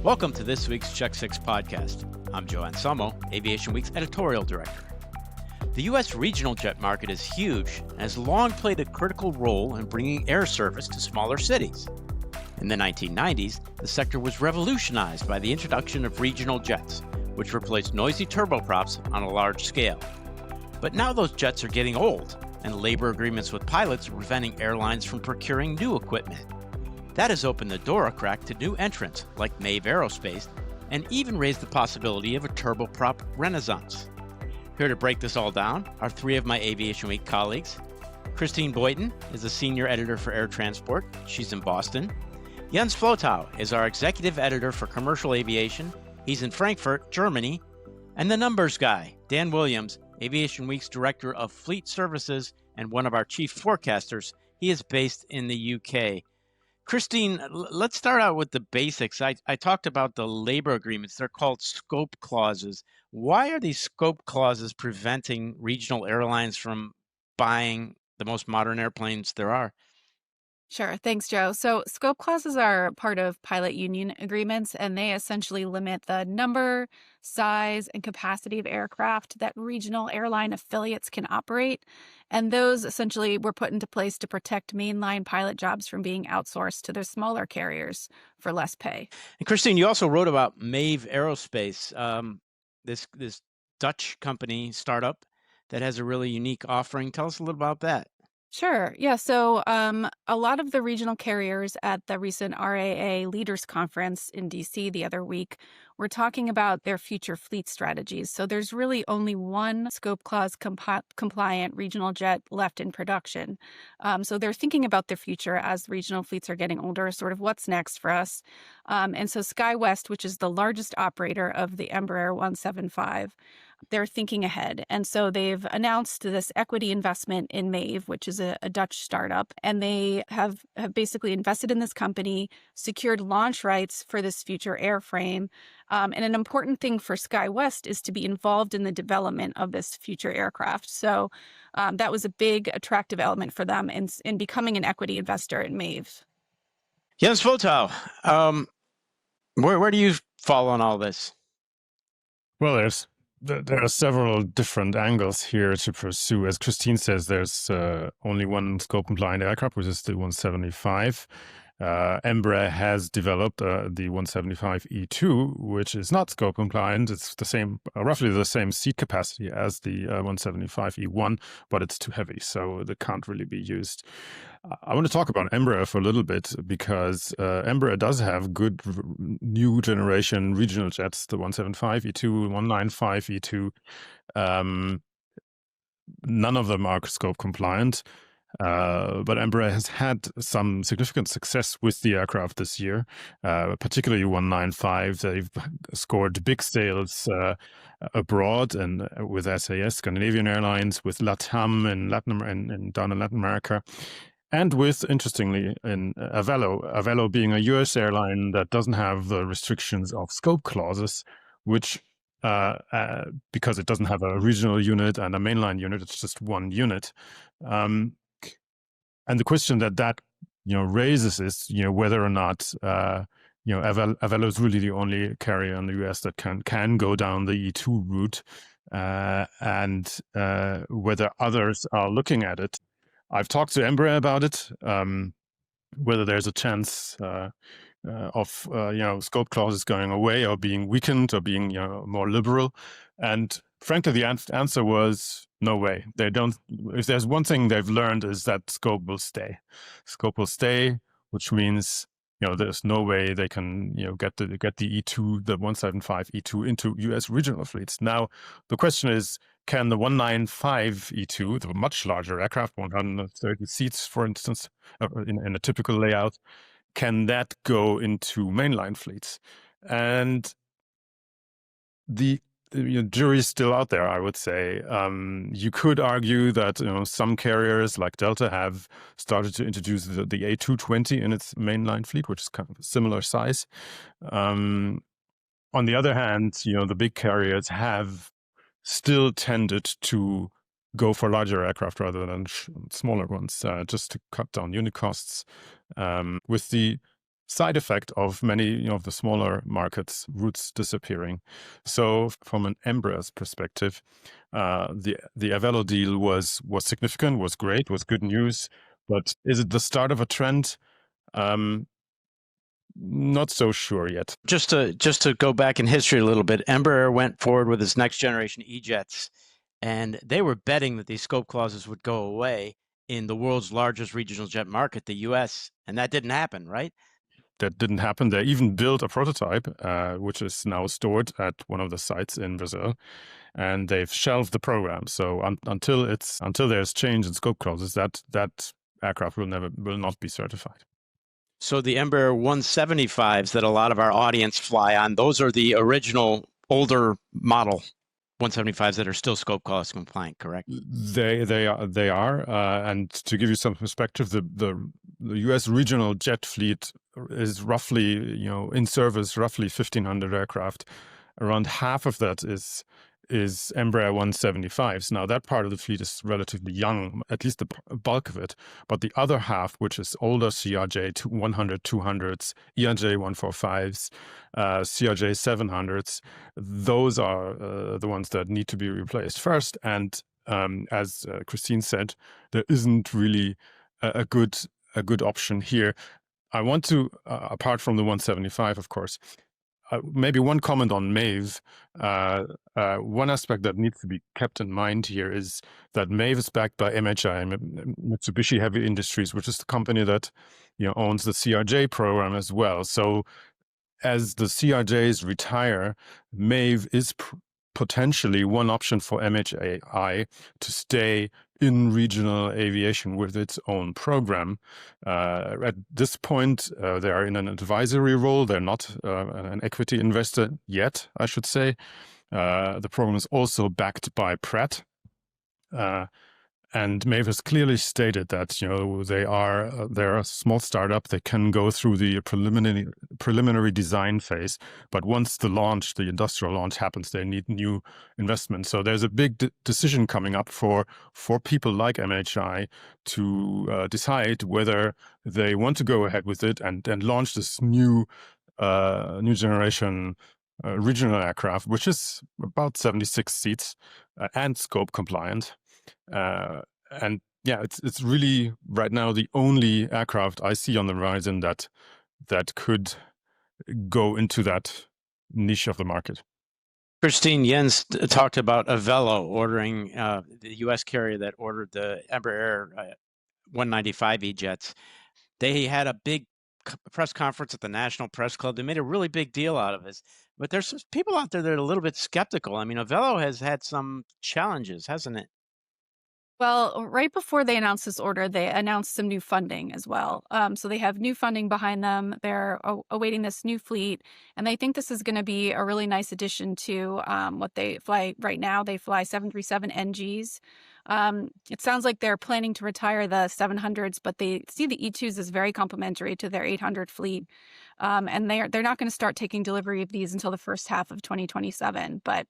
Welcome to this week's Check 6 podcast. I'm Joe Anselmo, Aviation Week's editorial director. The U.S. regional jet market is huge and has long played a critical role in bringing air service to smaller cities. In the 1990s, the sector was revolutionized by the introduction of regional jets, which replaced noisy turboprops on a large scale. But now those jets are getting old, and labor agreements with pilots are preventing airlines from procuring new equipment. That has opened the door a crack to new entrants like Mave Aerospace and even raised the possibility of a turboprop renaissance. Here to break this all down are three of my Aviation Week colleagues. Christine Boyton is a senior editor for air transport. She's in Boston. Jens Flotow is our executive editor for commercial aviation. He's in Frankfurt, Germany. And the numbers guy, Dan Williams, Aviation Week's director of fleet services and one of our chief forecasters. He is based in the UK. Christine, let's start out with the basics. I talked about the labor agreements. They're called scope clauses. Why are these scope clauses preventing regional airlines from buying the most modern airplanes there are? Sure. Thanks, Joe. So scope clauses are part of pilot union agreements, and they essentially limit the number, size, and capacity of aircraft that regional airline affiliates can operate. And those essentially were put into place to protect mainline pilot jobs from being outsourced to their smaller carriers for less pay. And Christine, you also wrote about Mave Aerospace, this Dutch company startup that has a really unique offering. Tell us a little about that. Sure. Yeah. So a lot of the regional carriers at the recent RAA Leaders Conference in DC the other week were talking about their future fleet strategies. So there's really only one scope clause compliant regional jet left in production. So they're thinking about their future as regional fleets are getting older, sort of what's next for us. And so SkyWest, which is the largest operator of the Embraer 175, they're thinking ahead. And so they've announced this equity investment in Mave, which is a Dutch startup. And they have basically invested in this company, secured launch rights for this future airframe. And an important thing for SkyWest is to be involved in the development of this future aircraft. So that was a big attractive element for them in becoming an equity investor in Mave. Jens Flotow, where do you fall on all this? Well, there are several different angles here to pursue. As Christine says, there's only one scope-compliant aircraft, which is the 175. Embraer has developed the 175E2, which is not scope compliant. It's the same, roughly the same seat capacity as the 175E1, but it's too heavy, so it can't really be used. I want to talk about Embraer for a little bit because Embraer does have good new generation regional jets, the 175E2, 195E2. None of them are scope compliant. But Embraer has had some significant success with the aircraft this year, particularly 195. They've scored big sales abroad and with SAS, Scandinavian Airlines, with LATAM and down in Latin America. And with, interestingly, in Aello being a US airline that doesn't have the restrictions of scope clauses, which because it doesn't have a regional unit and a mainline unit, it's just one unit. And the question that raises is whether or not Aello is really the only carrier in the US that can go down the E2 route, and whether others are looking at it. I've talked to Embraer about it, whether there's a chance of scope clauses going away or being weakened or being more liberal, and frankly, the answer was no way. They don't. If there's one thing they've learned is that scope will stay. Scope will stay, which means there's no way they can get the E2, the 175 E2 into U.S. regional fleets. Now the question is, can the 195 E2, the much larger aircraft, 130 seats, for instance, in a typical layout, can that go into mainline fleets? And the jury's still out there, I would say. You could argue that some carriers like Delta have started to introduce the A220 in its mainline fleet, which is kind of a similar size. On the other hand, the big carriers have still tended to go for larger aircraft rather than smaller ones, just to cut down unit costs. With the side effect of many of the smaller markets routes disappearing. So from an Embraer's perspective, the Aello deal was significant, was great, was good news. But is it the start of a trend? Not so sure yet. Just to go back in history a little bit, Embraer went forward with its next generation E-jets, and they were betting that these scope clauses would go away in the world's largest regional jet market, the U.S., and that didn't happen, right? That didn't happen. They even built a prototype, which is now stored at one of the sites in Brazil, and they've shelved the program. So until there's change in scope clauses, that aircraft will not be certified. So the Embraer 175s that a lot of our audience fly on, those are the original older model 175s that are still scope clause compliant, correct? They are. And to give you some perspective, the U.S. regional jet fleet is roughly, in service, roughly 1,500 aircraft. Around half of that is Embraer 175s. Now, that part of the fleet is relatively young, at least the bulk of it. But the other half, which is older CRJ 100, 200s, ERJ 145s, CRJ 700s, those are the ones that need to be replaced first. And as Christine said, there isn't really a good option here. I want to, apart from the 175, of course, maybe one comment on Mave. One aspect that needs to be kept in mind here is that Mave is backed by MHI, Mitsubishi Heavy Industries, which is the company that owns the CRJ program as well. So as the CRJs retire, Mave is potentially one option for MHI to stay in regional aviation with its own program. At this point, they are in an advisory role. They're not an equity investor yet, I should say. The program is also backed by Pratt. And Mave has clearly stated that they're a small startup. They can go through the preliminary design phase, but once the industrial launch happens, they need new investment. So there's a big decision coming up for people like MHI to decide whether they want to go ahead with it and launch this new generation regional aircraft, which is about 76 seats and scope compliant. And yeah, it's really right now the only aircraft I see on the horizon that could go into that niche of the market. Christine, Jens talked about Aello ordering the U.S. carrier that ordered the Embraer 195 E-jets. They had a big press conference at the National Press Club. They made a really big deal out of this. But there's some people out there that are a little bit skeptical. I mean, Aello has had some challenges, hasn't it? Well, right before they announced this order, they announced some new funding as well. So they have new funding behind them. They're awaiting this new fleet, and they think this is going to be a really nice addition to what they fly right now. They fly 737 NGs. It sounds like they're planning to retire the 700s, but they see the E2s as very complementary to their 800 fleet. And they're not going to start taking delivery of these until the first half of 2027. But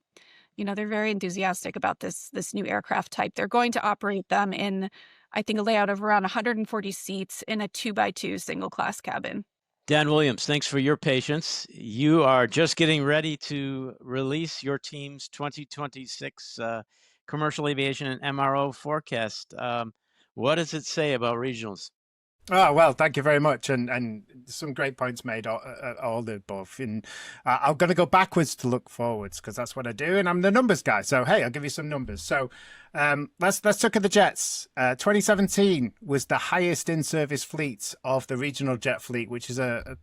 they're very enthusiastic about this new aircraft type. They're going to operate them in, I think, a layout of around 140 seats in a 2x2 single class cabin. Dan Williams, thanks for your patience. You are just getting ready to release your team's 2026 commercial aviation and MRO forecast. What does it say about regionals? Oh, well, thank you very much. And some great points made, all the above. And I'm going to go backwards to look forwards because that's what I do. And I'm the numbers guy. So, hey, I'll give you some numbers. So let's look at the jets. 2017 was the highest in-service fleet of the regional jet fleet, which is a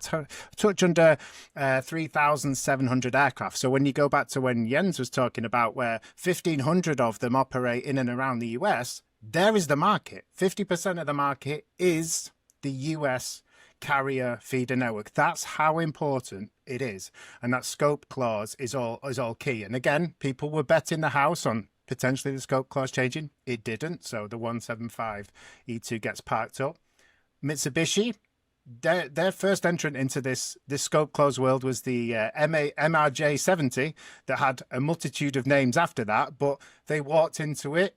touch under 3,700 aircraft. So when you go back to when Jens was talking about where 1,500 of them operate in and around the US, there is the market. 50% of the market is the US carrier feeder network. That's how important it is. And that scope clause is all key. And again, people were betting the house on potentially the scope clause changing. It didn't. So the 175 E2 gets parked up. Mitsubishi, their first entrant into this scope clause world was the MRJ 70 that had a multitude of names after that, but they walked into it.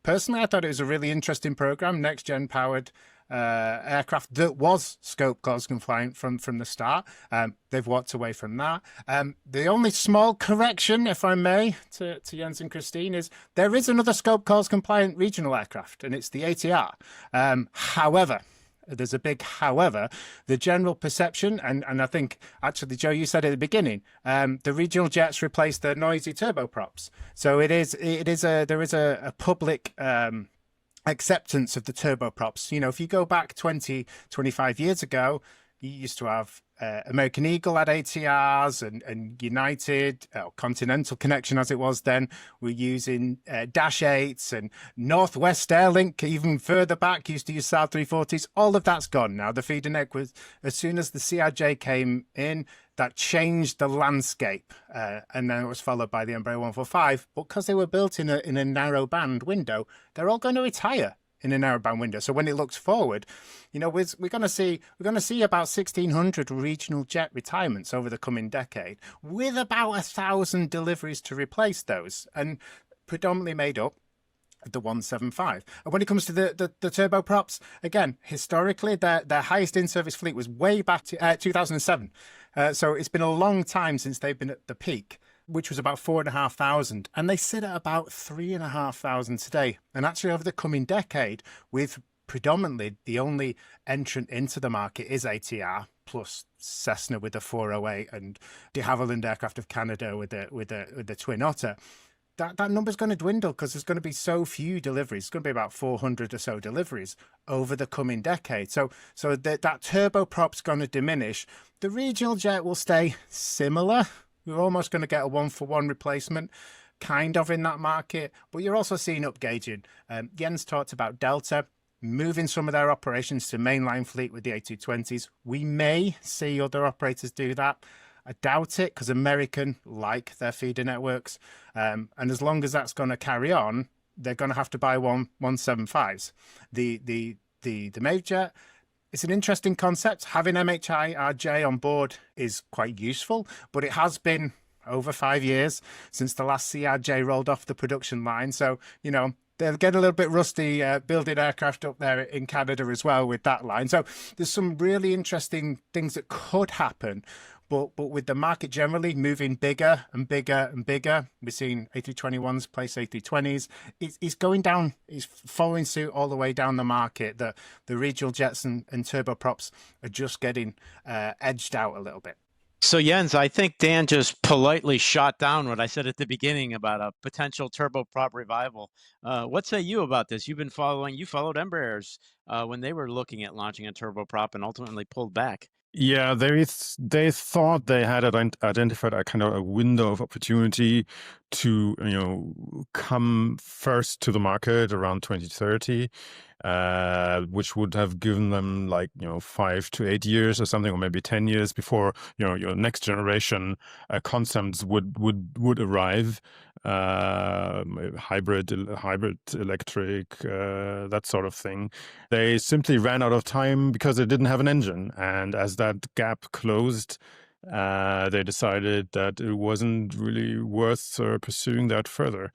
Personally, I thought it was a really interesting program, next gen powered aircraft that was scope clause compliant from the start. They've walked away from that. The only small correction, if I may, to Jens and Christine, is there is another scope clause compliant regional aircraft, and it's the ATR. However, there's a big however, the general perception, and I think actually, Joe, you said at the beginning, the regional jets replace the noisy turboprops. So there is a public acceptance of the turboprops. You know, if you go back 20, 25 years ago, you used to have American Eagle had ATRs and United, Continental Connection as it was then, were using Dash 8s, and Northwest Airlink, even further back, used to use South 340s. All of that's gone now. The feeder network was, as soon as the CRJ came in, that changed the landscape, and then it was followed by the Embraer 145. But because they were built in a narrow band window, they're all going to retire in a narrowband window. So when it looks forward, you know, we're going to see about 1,600 regional jet retirements over the coming decade, with about 1,000 deliveries to replace those, and predominantly made up of the 175. And when it comes to the turboprops, again, historically, their highest in-service fleet was way back to 2007. So it's been a long time since they've been at the peak, which was about 4,500, and they sit at about 3,500 today. And actually, over the coming decade, with predominantly the only entrant into the market is ATR, plus Cessna with the 408 and de Havilland Aircraft of Canada with the Twin Otter, that number's going to dwindle because there's going to be so few deliveries. It's going to be about 400 or so deliveries over the coming decade. So that turboprop's going to diminish. The regional jet will stay similar. We're almost going to get a one-for-one replacement, kind of, in that market. But you're also seeing upgauging. Jens talked about Delta moving some of their operations to mainline fleet with the A220s. We may see other operators do that. I doubt it, because American like their feeder networks. And as long as that's going to carry on, they're going to have to buy 175s. The Mave jet, it's an interesting concept. Having MHIRJ on board is quite useful, but it has been over 5 years since the last CRJ rolled off the production line. So, you know, they'll get a little bit rusty building aircraft up there in Canada as well with that line. So there's some really interesting things that could happen. But with the market generally moving bigger and bigger and bigger, we're seeing A321s place A320s. It's going down. It's following suit all the way down the market. The regional jets and turboprops are just getting edged out a little bit. So Jens, I think Dan just politely shot down what I said at the beginning about a potential turboprop revival. What say you about this? You followed Embraers when they were looking at launching a turboprop and ultimately pulled back. Yeah, they thought they had identified a kind of a window of opportunity to, you know, come first to the market around 2030, which would have given them, like, you know, 5 to 8 years or something, or maybe 10 years before, you know, your next generation concepts would arrive. Hybrid electric, that sort of thing. They simply ran out of time because they didn't have an engine, and as that gap closed, they decided that it wasn't really worth pursuing that further.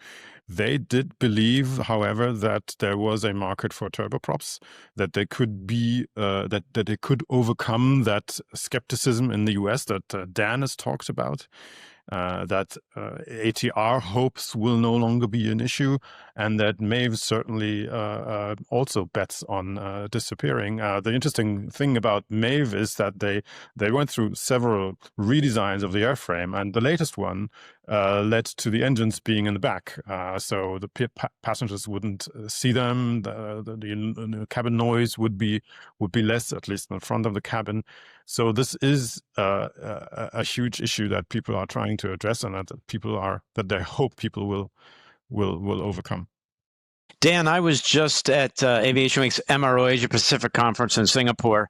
They did believe, however, that there was a market for turboprops, that they could be that they could overcome that skepticism in the US that Dan has talked about. That ATR hopes will no longer be an issue, and that Mave certainly also bets on disappearing. The interesting thing about Mave is that they went through several redesigns of the airframe, and the latest one led to the engines being in the back, so the passengers wouldn't see them. The cabin noise would be less, at least in the front of the cabin. So this is a huge issue that people are trying to address, and that they hope people will overcome. Dan, I was just at Aviation Week's MRO Asia Pacific conference in Singapore,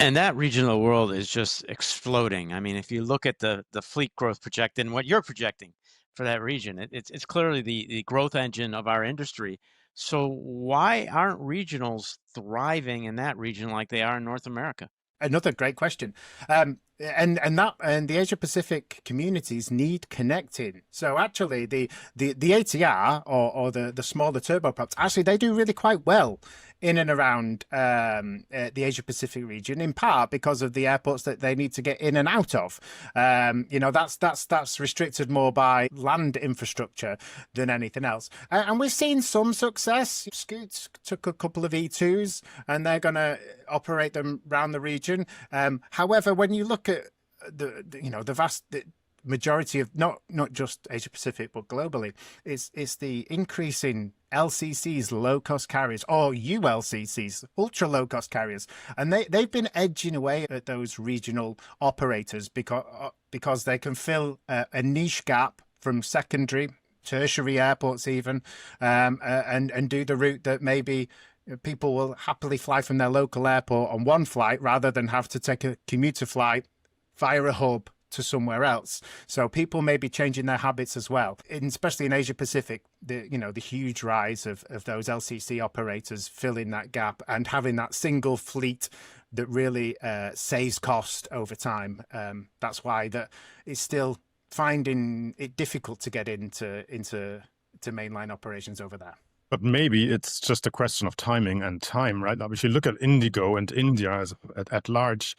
and that region of the world is just exploding. I mean, if you look at the fleet growth projected and what you're projecting for that region, it's clearly the growth engine of our industry. So why aren't regionals thriving in that region like they are in North America? Another great question. And the Asia Pacific communities need connecting. So actually, the ATR or the smaller turboprops, actually they do really quite well in and around the Asia Pacific region, in part because of the airports that they need to get in and out of. That's restricted more by land infrastructure than anything else. And we've seen some success. Scoot took a couple of E2s, and they're going to operate them around the region. However, when you look at the vast majority of not just Asia Pacific but globally, it's the increase in LCCs, low cost carriers, or ULCCs, ultra low cost carriers, and they've been edging away at those regional operators because they can fill a niche gap from secondary, tertiary airports even, and do the route that maybe people will happily fly from their local airport on one flight rather than have to take a commuter flight via a hub to somewhere else. So people may be changing their habits as well, especially in Asia Pacific. The huge rise of those LCC operators filling that gap and having that single fleet that really saves cost over time. That's why that it's still finding it difficult to get into mainline operations over there. But maybe it's just a question of timing and time, right? Now, if you look at Indigo and India at large,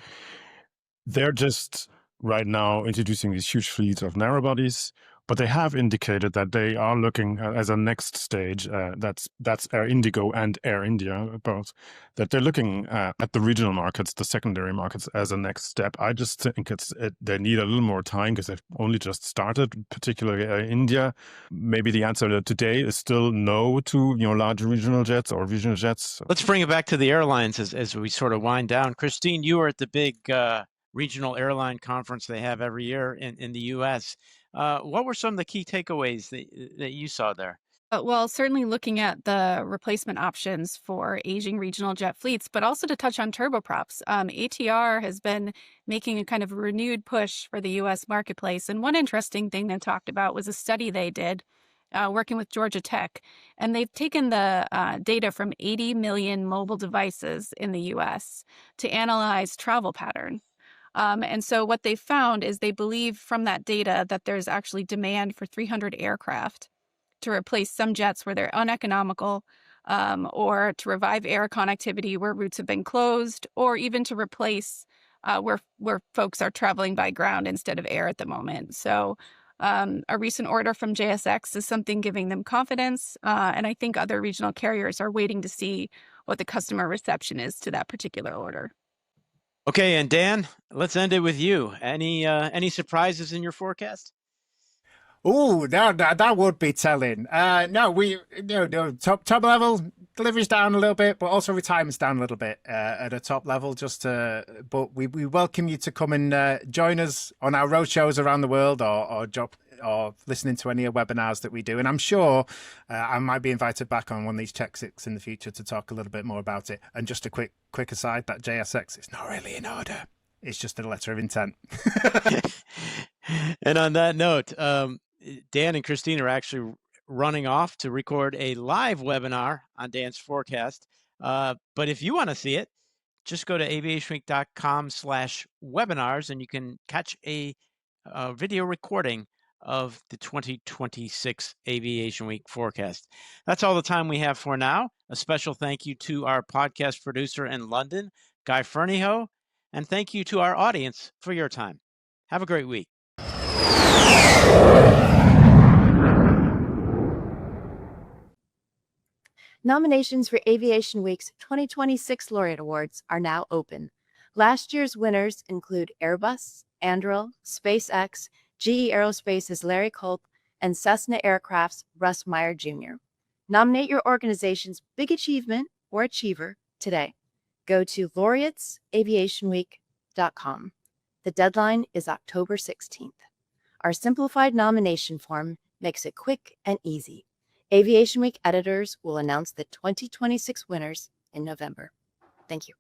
they're just right now introducing these huge fleets of narrow bodies, but they have indicated that they are looking as a next stage. That's Air Indigo and Air India, both, that they're looking at the regional markets, the secondary markets, as a next step. I just think they need a little more time because they've only just started, particularly Air India. Maybe the answer today is still no to large regional jets or regional jets. Let's bring it back to the airlines as we sort of wind down. Christine, you were at the big regional airline conference they have every year in the U.S. What were some of the key takeaways that you saw there? Well, certainly looking at the replacement options for aging regional jet fleets, but also to touch on turboprops. ATR has been making a kind of renewed push for the U.S. marketplace. And one interesting thing they talked about was a study they did working with Georgia Tech. And they've taken the data from 80 million mobile devices in the U.S. to analyze travel pattern. And so what they found is they believe from that data that there's actually demand for 300 aircraft to replace some jets where they're uneconomical, or to revive air connectivity where routes have been closed, or even to replace where folks are traveling by ground instead of air at the moment. So a recent order from JSX is something giving them confidence. And I think other regional carriers are waiting to see what the customer reception is to that particular order. Okay, and Dan, let's end it with you. Any surprises in your forecast? Oh, that would be telling. Top level deliveries down a little bit, but also retirements down a little bit at a top level. But we welcome you to come and join us on our roadshows around the world, or listening to any webinars that we do. And I'm sure I might be invited back on one of these Check 6 in the future to talk a little bit more about it. And just a quick aside, that JSX is not really in order. It's just a letter of intent. And on that note, Dan and Christine are actually running off to record a live webinar on Dan's forecast. But if you want to see it, just go to aviationweek.com/webinars and you can catch a video recording of the 2026 Aviation Week forecast. That's all the time we have for now. A special thank you to our podcast producer in London, Guy Ferniho, and thank you to our audience for your time. Have a great week. Nominations for Aviation Week's 2026 Laureate Awards are now open. Last year's winners include Airbus, Anduril, SpaceX, GE Aerospace's Larry Culp, and Cessna Aircraft's Russ Meyer Jr. Nominate your organization's big achievement or achiever today. Go to laureatesaviationweek.com. The deadline is October 16th. Our simplified nomination form makes it quick and easy. Aviation Week editors will announce the 2026 winners in November. Thank you.